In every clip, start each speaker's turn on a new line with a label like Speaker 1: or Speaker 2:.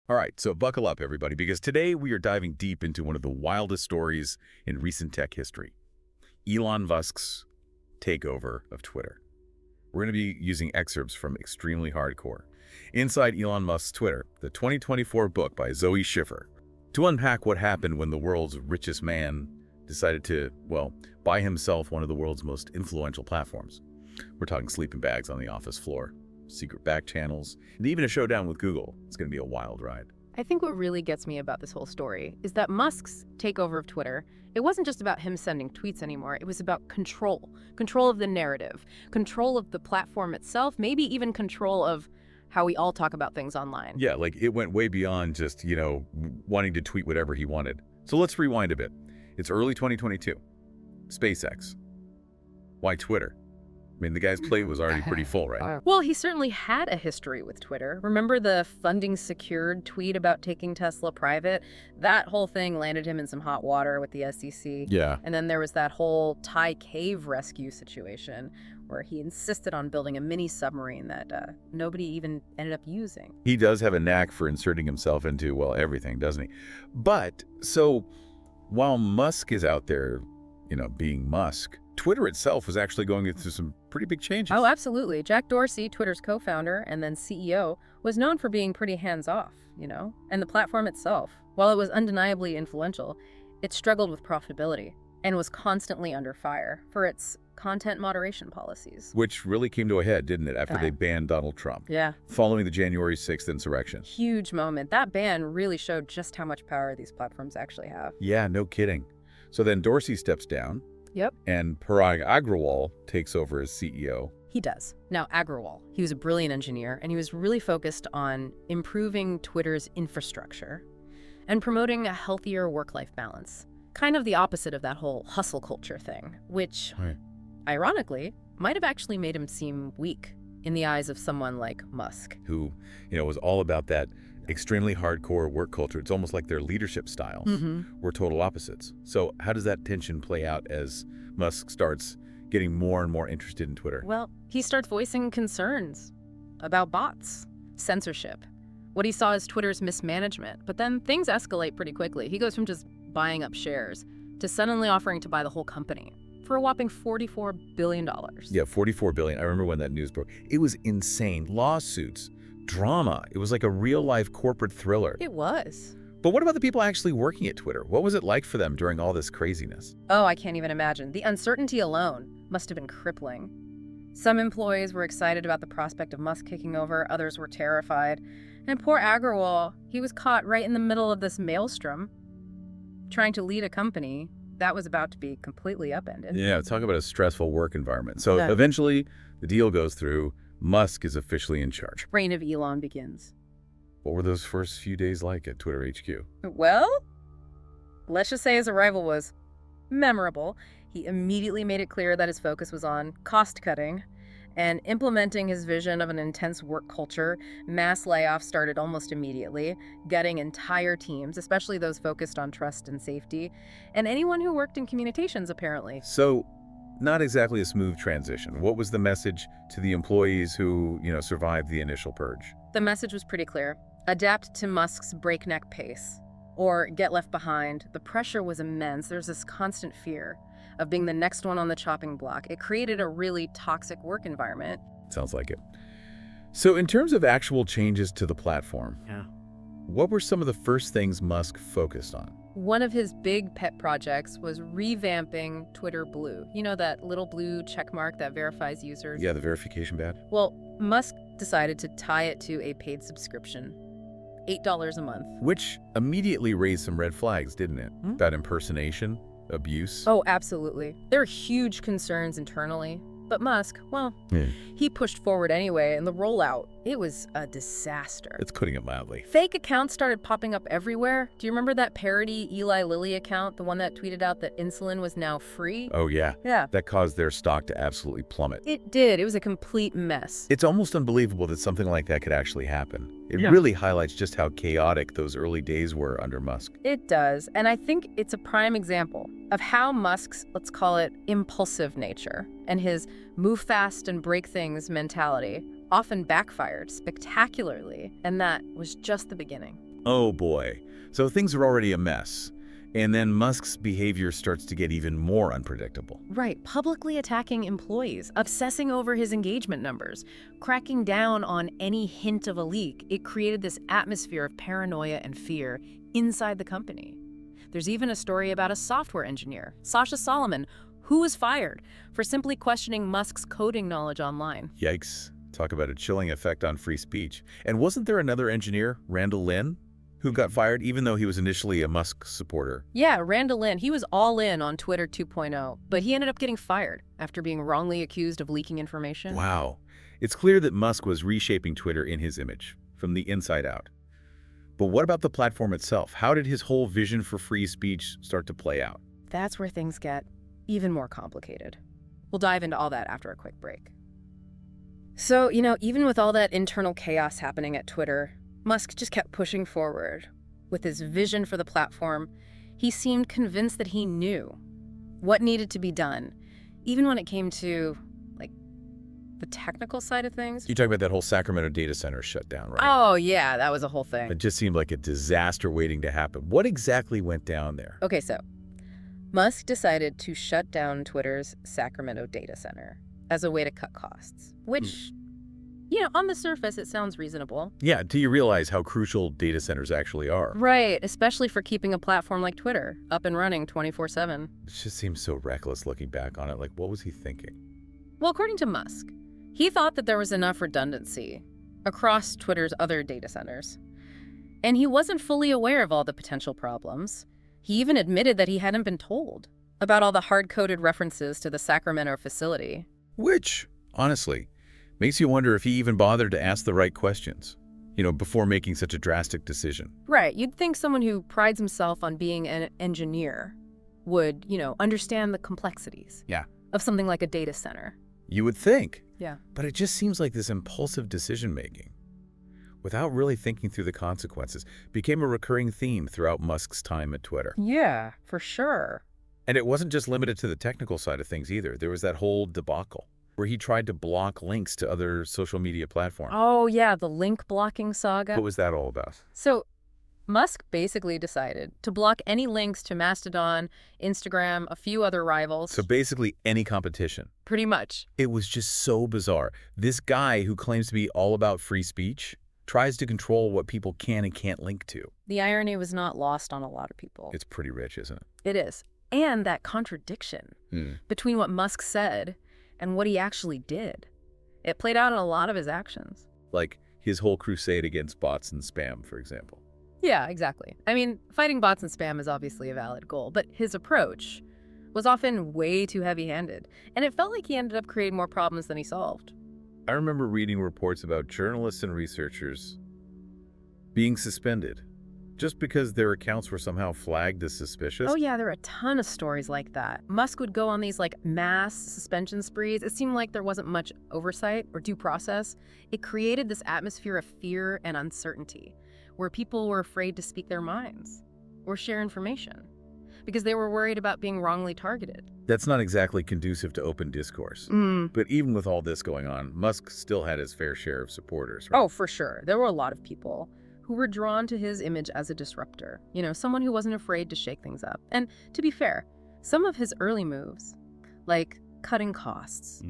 Speaker 1: All right, so buckle up, everybody, because today we are diving deep into one of the wildest stories in recent tech history, Elon Musk's takeover of Twitter. We're going to be using excerpts from Extremely Hardcore, Inside Elon Musk's Twitter, the 2024 book by Zoe Schiffer, to unpack what happened when the world's richest man decided to, well, buy himself one of the world's most influential platforms. We're talking sleeping bags on the office floor, secret back channels, and even a showdown with Google. It's going to be a wild ride.
Speaker 2: I think what really gets me about this whole story is that Musk's takeover of Twitter, it wasn't just about him sending tweets anymore. It was about control. Control of the narrative, control of the platform itself, maybe even control of how we all talk about things online.
Speaker 1: Yeah, like it went way beyond just, wanting to tweet whatever he wanted. So let's rewind a bit. It's early 2022. SpaceX. Why Twitter? I mean, the guy's plate was already pretty full, right?
Speaker 2: Well, he certainly had a history with Twitter. Remember the funding secured tweet about taking Tesla private? That whole thing landed him in some hot water with the SEC.
Speaker 1: Yeah.
Speaker 2: And then there was that whole Thai cave rescue situation where he insisted on building a mini submarine that nobody even ended up using.
Speaker 1: He does have a knack for inserting himself into, well, everything, doesn't he? But, so, while Musk is out there, being Musk, Twitter itself was actually going through some pretty big changes.
Speaker 2: Oh, absolutely. Jack Dorsey, Twitter's co-founder and then CEO, was known for being pretty hands-off, And the platform itself, while it was undeniably influential, it struggled with profitability and was constantly under fire for its content moderation policies.
Speaker 1: Which really came to a head, didn't it, after they banned Donald Trump?
Speaker 2: Yeah.
Speaker 1: Following the January 6th insurrection.
Speaker 2: Huge moment. That ban really showed just how much power these platforms actually have.
Speaker 1: Yeah, no kidding. So then Dorsey steps down.
Speaker 2: Yep.
Speaker 1: And Parag Agrawal takes over as CEO.
Speaker 2: He does. Now, Agrawal, he was a brilliant engineer, and he was really focused on improving Twitter's infrastructure and promoting a healthier work-life balance. Kind of the opposite of that whole hustle culture thing, which, ironically, might have actually made him seem weak in the eyes of someone like Musk.
Speaker 1: Who, was all about that extremely hardcore work culture. It's almost like their leadership styles were total opposites. So how does that tension play out as Musk starts getting more and more interested in Twitter?
Speaker 2: Well, he starts voicing concerns about bots, censorship, what he saw as Twitter's mismanagement. But then things escalate pretty quickly. He goes from just buying up shares to suddenly offering to buy the whole company for a whopping $44 billion.
Speaker 1: Yeah, $44 billion. I remember when that news broke. It was insane. Lawsuits. Drama. It was like a real-life corporate thriller.
Speaker 2: It was.
Speaker 1: But what about the people actually working at Twitter? What was it like for them during all this craziness?
Speaker 2: Oh, I can't even imagine. The uncertainty alone must have been crippling. Some employees were excited about the prospect of Musk taking over, others were terrified. And poor Agrawal, he was caught right in the middle of this maelstrom, trying to lead a company that was about to be completely upended.
Speaker 1: Yeah, talk about a stressful work environment. So eventually, the deal goes through. Musk is officially in charge.
Speaker 2: Reign of Elon begins.
Speaker 1: What were those first few days like at Twitter HQ?
Speaker 2: Well, let's just say his arrival was memorable. He immediately made it clear that his focus was on cost-cutting and implementing his vision of an intense work culture. Mass layoffs started almost immediately, gutting entire teams, especially those focused on trust and safety, and anyone who worked in communications, apparently.
Speaker 1: So, not exactly a smooth transition. What was the message to the employees who, survived the initial purge?
Speaker 2: The message was pretty clear. Adapt to Musk's breakneck pace, or get left behind. The pressure was immense. There's this constant fear of being the next one on the chopping block. It created a really toxic work environment.
Speaker 1: Sounds like it. So in terms of actual changes to the platform, what were some of the first things Musk focused on?
Speaker 2: One of his big pet projects was revamping Twitter Blue. You know, that little blue check mark that verifies users?
Speaker 1: Yeah, the verification badge.
Speaker 2: Well, Musk decided to tie it to a paid subscription, $8 a month.
Speaker 1: Which immediately raised some red flags, didn't it? About impersonation, abuse.
Speaker 2: Oh, absolutely. There are huge concerns internally. But Musk, well, he pushed forward anyway, and the rollout, it was a disaster.
Speaker 1: It's putting it mildly.
Speaker 2: Fake accounts started popping up everywhere. Do you remember that parody Eli Lilly account, the one that tweeted out that insulin was now free?
Speaker 1: Oh, yeah.
Speaker 2: Yeah.
Speaker 1: That caused their stock to absolutely plummet.
Speaker 2: It did. It was a complete mess.
Speaker 1: It's almost unbelievable that something like that could actually happen. It really highlights just how chaotic those early days were under Musk.
Speaker 2: It does, and I think it's a prime example of how Musk's, let's call it, impulsive nature and his move fast and break things mentality often backfired spectacularly, and that was just the beginning.
Speaker 1: Oh boy. So things are already a mess. And then Musk's behavior starts to get even more unpredictable.
Speaker 2: Right, publicly attacking employees, obsessing over his engagement numbers, cracking down on any hint of a leak. It created this atmosphere of paranoia and fear inside the company. There's even a story about a software engineer, Sasha Solomon, who was fired for simply questioning Musk's coding knowledge online.
Speaker 1: Yikes. Talk about a chilling effect on free speech. And wasn't there another engineer, Randall Lynn, who got fired even though he was initially a Musk supporter?
Speaker 2: Yeah, Randall Lynn, he was all in on Twitter 2.0, but he ended up getting fired after being wrongly accused of leaking information.
Speaker 1: Wow. It's clear that Musk was reshaping Twitter in his image, from the inside out. But what about the platform itself? How did his whole vision for free speech start to play out?
Speaker 2: That's where things get even more complicated. We'll dive into all that after a quick break. So, even with all that internal chaos happening at Twitter, Musk just kept pushing forward. With his vision for the platform, he seemed convinced that he knew what needed to be done, even when it came to, the technical side of things.
Speaker 1: You talk about that whole Sacramento data center shutdown, right?
Speaker 2: Oh, yeah, that was a whole thing.
Speaker 1: It just seemed like a disaster waiting to happen. What exactly went down there?
Speaker 2: Okay, so Musk decided to shut down Twitter's Sacramento data center as a way to cut costs, which, on the surface, it sounds reasonable.
Speaker 1: Yeah, until you realize how crucial data centers actually are.
Speaker 2: Right, especially for keeping a platform like Twitter up and running 24/7.
Speaker 1: It just seems so reckless looking back on it. Like, what was he thinking?
Speaker 2: Well, according to Musk, he thought that there was enough redundancy across Twitter's other data centers. And he wasn't fully aware of all the potential problems. He even admitted that he hadn't been told about all the hard-coded references to the Sacramento facility.
Speaker 1: Which, honestly, makes you wonder if he even bothered to ask the right questions, before making such a drastic decision.
Speaker 2: Right, you'd think someone who prides himself on being an engineer would, understand the complexities of something like a data center.
Speaker 1: You would think.
Speaker 2: Yeah.
Speaker 1: But it just seems like this impulsive decision-making, without really thinking through the consequences, became a recurring theme throughout Musk's time at Twitter.
Speaker 2: Yeah, for sure.
Speaker 1: And it wasn't just limited to the technical side of things either. There was that whole debacle where he tried to block links to other social media platforms.
Speaker 2: Oh, yeah, the link blocking saga.
Speaker 1: What was that all about?
Speaker 2: So, Musk basically decided to block any links to Mastodon, Instagram, a few other rivals.
Speaker 1: So basically any competition.
Speaker 2: Pretty much.
Speaker 1: It was just so bizarre. This guy who claims to be all about free speech tries to control what people can and can't link to.
Speaker 2: The irony was not lost on a lot of people.
Speaker 1: It's pretty rich, isn't it?
Speaker 2: It is. And that contradiction between what Musk said and what he actually did. It played out in a lot of his actions.
Speaker 1: Like his whole crusade against bots and spam, for example.
Speaker 2: Yeah, exactly. I mean, fighting bots and spam is obviously a valid goal, but his approach was often way too heavy-handed, and it felt like he ended up creating more problems than he solved.
Speaker 1: I remember reading reports about journalists and researchers being suspended just because their accounts were somehow flagged as suspicious.
Speaker 2: Oh yeah, there are a ton of stories like that. Musk would go on these mass suspension sprees. It seemed like there wasn't much oversight or due process. It created this atmosphere of fear and uncertainty, where people were afraid to speak their minds or share information because they were worried about being wrongly targeted.
Speaker 1: That's not exactly conducive to open discourse. But even with all this going on, Musk still had his fair share of supporters, right?
Speaker 2: Oh, for sure. There were a lot of people who were drawn to his image as a disruptor, someone who wasn't afraid to shake things up. And to be fair, some of his early moves, like cutting costs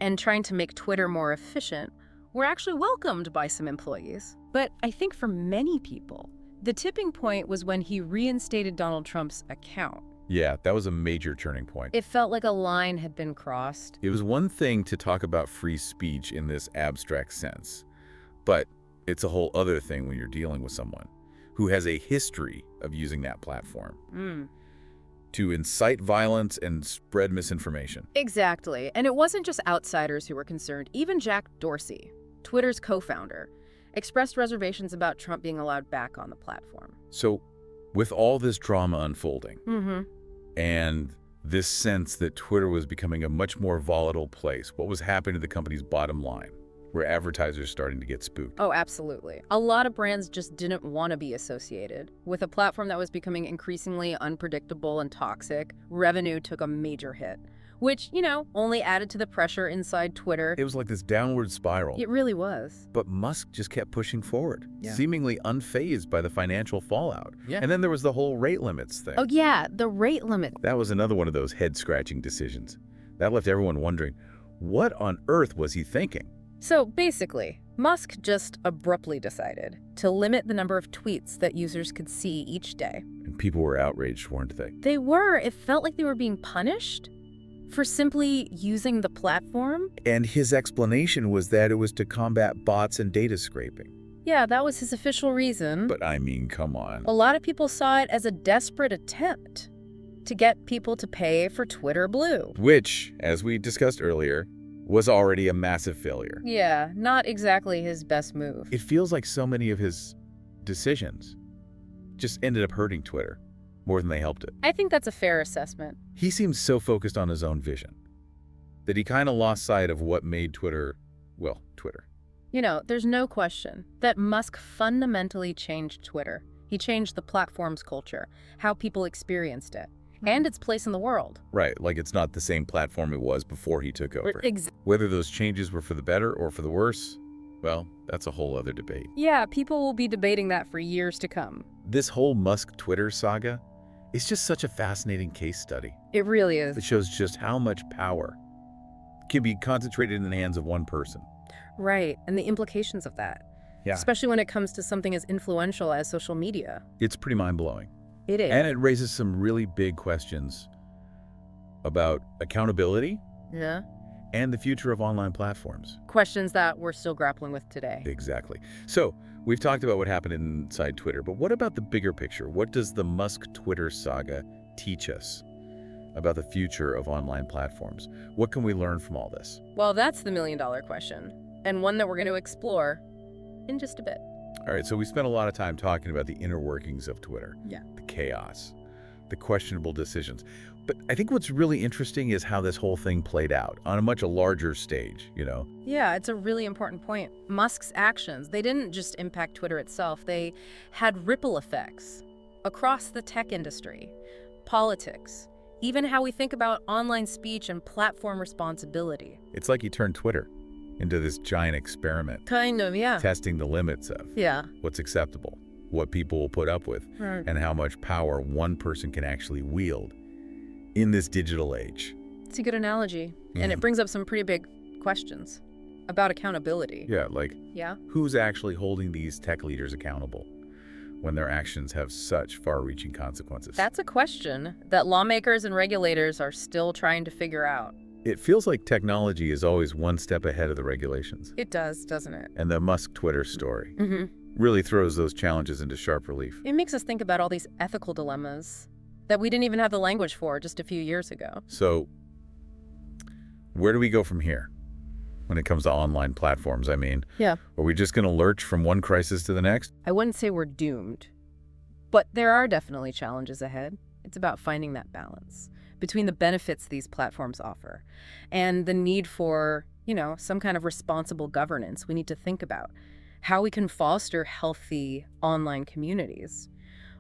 Speaker 2: and trying to make Twitter more efficient, were actually welcomed by some employees. But I think for many people, the tipping point was when he reinstated Donald Trump's account.
Speaker 1: Yeah, that was a major turning point.
Speaker 2: It felt like a line had been crossed.
Speaker 1: It was one thing to talk about free speech in this abstract sense, but it's a whole other thing when you're dealing with someone who has a history of using that platform to incite violence and spread misinformation.
Speaker 2: Exactly. And it wasn't just outsiders who were concerned. Even Jack Dorsey, Twitter's co-founder, expressed reservations about Trump being allowed back on the platform.
Speaker 1: So with all this drama unfolding and this sense that Twitter was becoming a much more volatile place, what was happening to the company's bottom line? Were advertisers starting to get spooked?
Speaker 2: Oh, absolutely. A lot of brands just didn't want to be associated with a platform that was becoming increasingly unpredictable and toxic. Revenue took a major hit, which, only added to the pressure inside Twitter.
Speaker 1: It was like this downward spiral.
Speaker 2: It really was.
Speaker 1: But Musk just kept pushing forward,
Speaker 2: Yeah.
Speaker 1: seemingly unfazed by the financial fallout.
Speaker 2: Yeah.
Speaker 1: And then there was the whole rate limits thing.
Speaker 2: Oh, yeah, the rate limit.
Speaker 1: That was another one of those head-scratching decisions. That left everyone wondering, what on earth was he thinking?
Speaker 2: So basically, Musk just abruptly decided to limit the number of tweets that users could see each day.
Speaker 1: And people were outraged, weren't they?
Speaker 2: They were. It felt like they were being punished for simply using the platform.
Speaker 1: And his explanation was that it was to combat bots and data scraping.
Speaker 2: Yeah, that was his official reason.
Speaker 1: But I mean, come on.
Speaker 2: A lot of people saw it as a desperate attempt to get people to pay for Twitter Blue.
Speaker 1: Which, as we discussed earlier, was already a massive failure.
Speaker 2: Yeah, not exactly his best move.
Speaker 1: It feels like so many of his decisions just ended up hurting Twitter more than they helped it.
Speaker 2: I think that's a fair assessment.
Speaker 1: He seems so focused on his own vision that he kind of lost sight of what made Twitter, well, Twitter.
Speaker 2: There's no question that Musk fundamentally changed Twitter. He changed the platform's culture, how people experienced it, and its place in the world.
Speaker 1: Right, like it's not the same platform it was before he took over.
Speaker 2: Exactly.
Speaker 1: Whether those changes were for the better or for the worse, well, that's a whole other debate.
Speaker 2: Yeah, people will be debating that for years to come.
Speaker 1: This whole Musk-Twitter saga is just such a fascinating case study.
Speaker 2: It really is.
Speaker 1: It shows just how much power can be concentrated in the hands of one person.
Speaker 2: Right, and the implications of that.
Speaker 1: Yeah.
Speaker 2: Especially when it comes to something as influential as social media.
Speaker 1: It's pretty mind-blowing.
Speaker 2: It is.
Speaker 1: And it raises some really big questions about accountability
Speaker 2: Yeah.
Speaker 1: and the future of online platforms.
Speaker 2: Questions that we're still grappling with today.
Speaker 1: Exactly. So, we've talked about what happened inside Twitter, but what about the bigger picture? What does the Musk-Twitter saga teach us about the future of online platforms? What can we learn from all this?
Speaker 2: Well, that's the million-dollar question, and one that we're going to explore in just a bit.
Speaker 1: All right, so we spent a lot of time talking about the inner workings of Twitter.
Speaker 2: Yeah.
Speaker 1: The chaos, the questionable decisions. But I think what's really interesting is how this whole thing played out on a much larger stage,
Speaker 2: Yeah, it's a really important point. Musk's actions, they didn't just impact Twitter itself. They had ripple effects across the tech industry, politics, even how we think about online speech and platform responsibility.
Speaker 1: It's like he turned Twitter into this giant experiment,
Speaker 2: Kind of, yeah.
Speaker 1: testing the limits of
Speaker 2: Yeah.
Speaker 1: what's acceptable, what people will put up with,
Speaker 2: Right.
Speaker 1: and how much power one person can actually wield in this digital age.
Speaker 2: It's a good analogy, and it brings up some pretty big questions about accountability.
Speaker 1: Yeah, like
Speaker 2: Yeah?
Speaker 1: who's actually holding these tech leaders accountable when their actions have such far-reaching consequences?
Speaker 2: That's a question that lawmakers and regulators are still trying to figure out.
Speaker 1: It feels like technology is always one step ahead of the regulations.
Speaker 2: It does, doesn't it?
Speaker 1: And the Musk-Twitter story
Speaker 2: Mm-hmm.
Speaker 1: really throws those challenges into sharp relief.
Speaker 2: It makes us think about all these ethical dilemmas that we didn't even have the language for just a few years ago.
Speaker 1: So, where do we go from here when it comes to online platforms? I mean,
Speaker 2: Yeah.
Speaker 1: are we just going to lurch from one crisis to the next?
Speaker 2: I wouldn't say we're doomed, but there are definitely challenges ahead. It's about finding that balance between the benefits these platforms offer and the need for, some kind of responsible governance. We need to think about how we can foster healthy online communities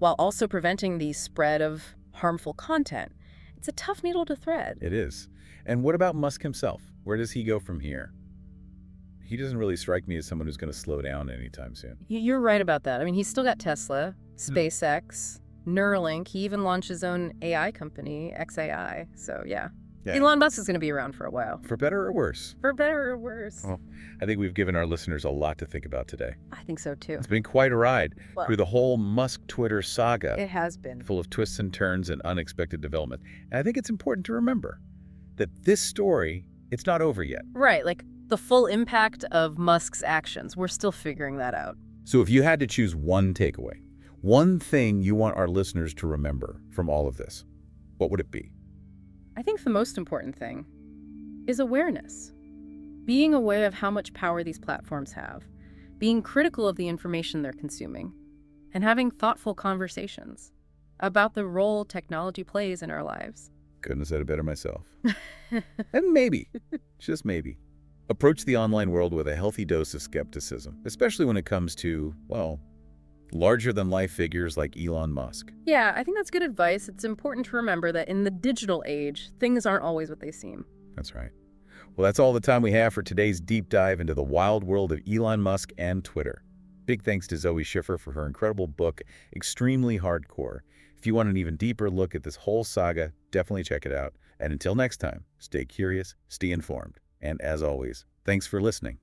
Speaker 2: while also preventing the spread of harmful content. It's a tough needle to thread.
Speaker 1: It is. And what about Musk himself? Where does he go from here? He doesn't really strike me as someone who's going to slow down anytime soon.
Speaker 2: You're right about that. I mean, he's still got Tesla, SpaceX, Neuralink. He even launched his own AI company, XAI. So, yeah. Elon Musk is going to be around for a while.
Speaker 1: For better or worse?
Speaker 2: For better or worse.
Speaker 1: Well, I think we've given our listeners a lot to think about today.
Speaker 2: I think so, too.
Speaker 1: It's been quite a ride
Speaker 2: Well,
Speaker 1: through the whole Musk-Twitter saga,
Speaker 2: it has been.
Speaker 1: full of twists and turns and unexpected development. And I think it's important to remember that this story, it's not over yet.
Speaker 2: Right, like the full impact of Musk's actions. We're still figuring that out.
Speaker 1: So if you had to choose one takeaway, one thing you want our listeners to remember from all of this, what would it be?
Speaker 2: I think the most important thing is awareness. Being aware of how much power these platforms have, being critical of the information they're consuming, and having thoughtful conversations about the role technology plays in our lives.
Speaker 1: Couldn't have said it better myself. And maybe, just maybe, approach the online world with a healthy dose of skepticism, especially when it comes to, well, Larger-than-life figures like Elon Musk.
Speaker 2: Yeah, I think that's good advice. It's important to remember that in the digital age, things aren't always what they seem.
Speaker 1: That's right. Well, that's all the time we have for today's deep dive into the wild world of Elon Musk and Twitter. Big thanks to Zoe Schiffer for her incredible book, Extremely Hardcore. If you want an even deeper look at this whole saga, definitely check it out. And until next time, stay curious, stay informed. And as always, thanks for listening.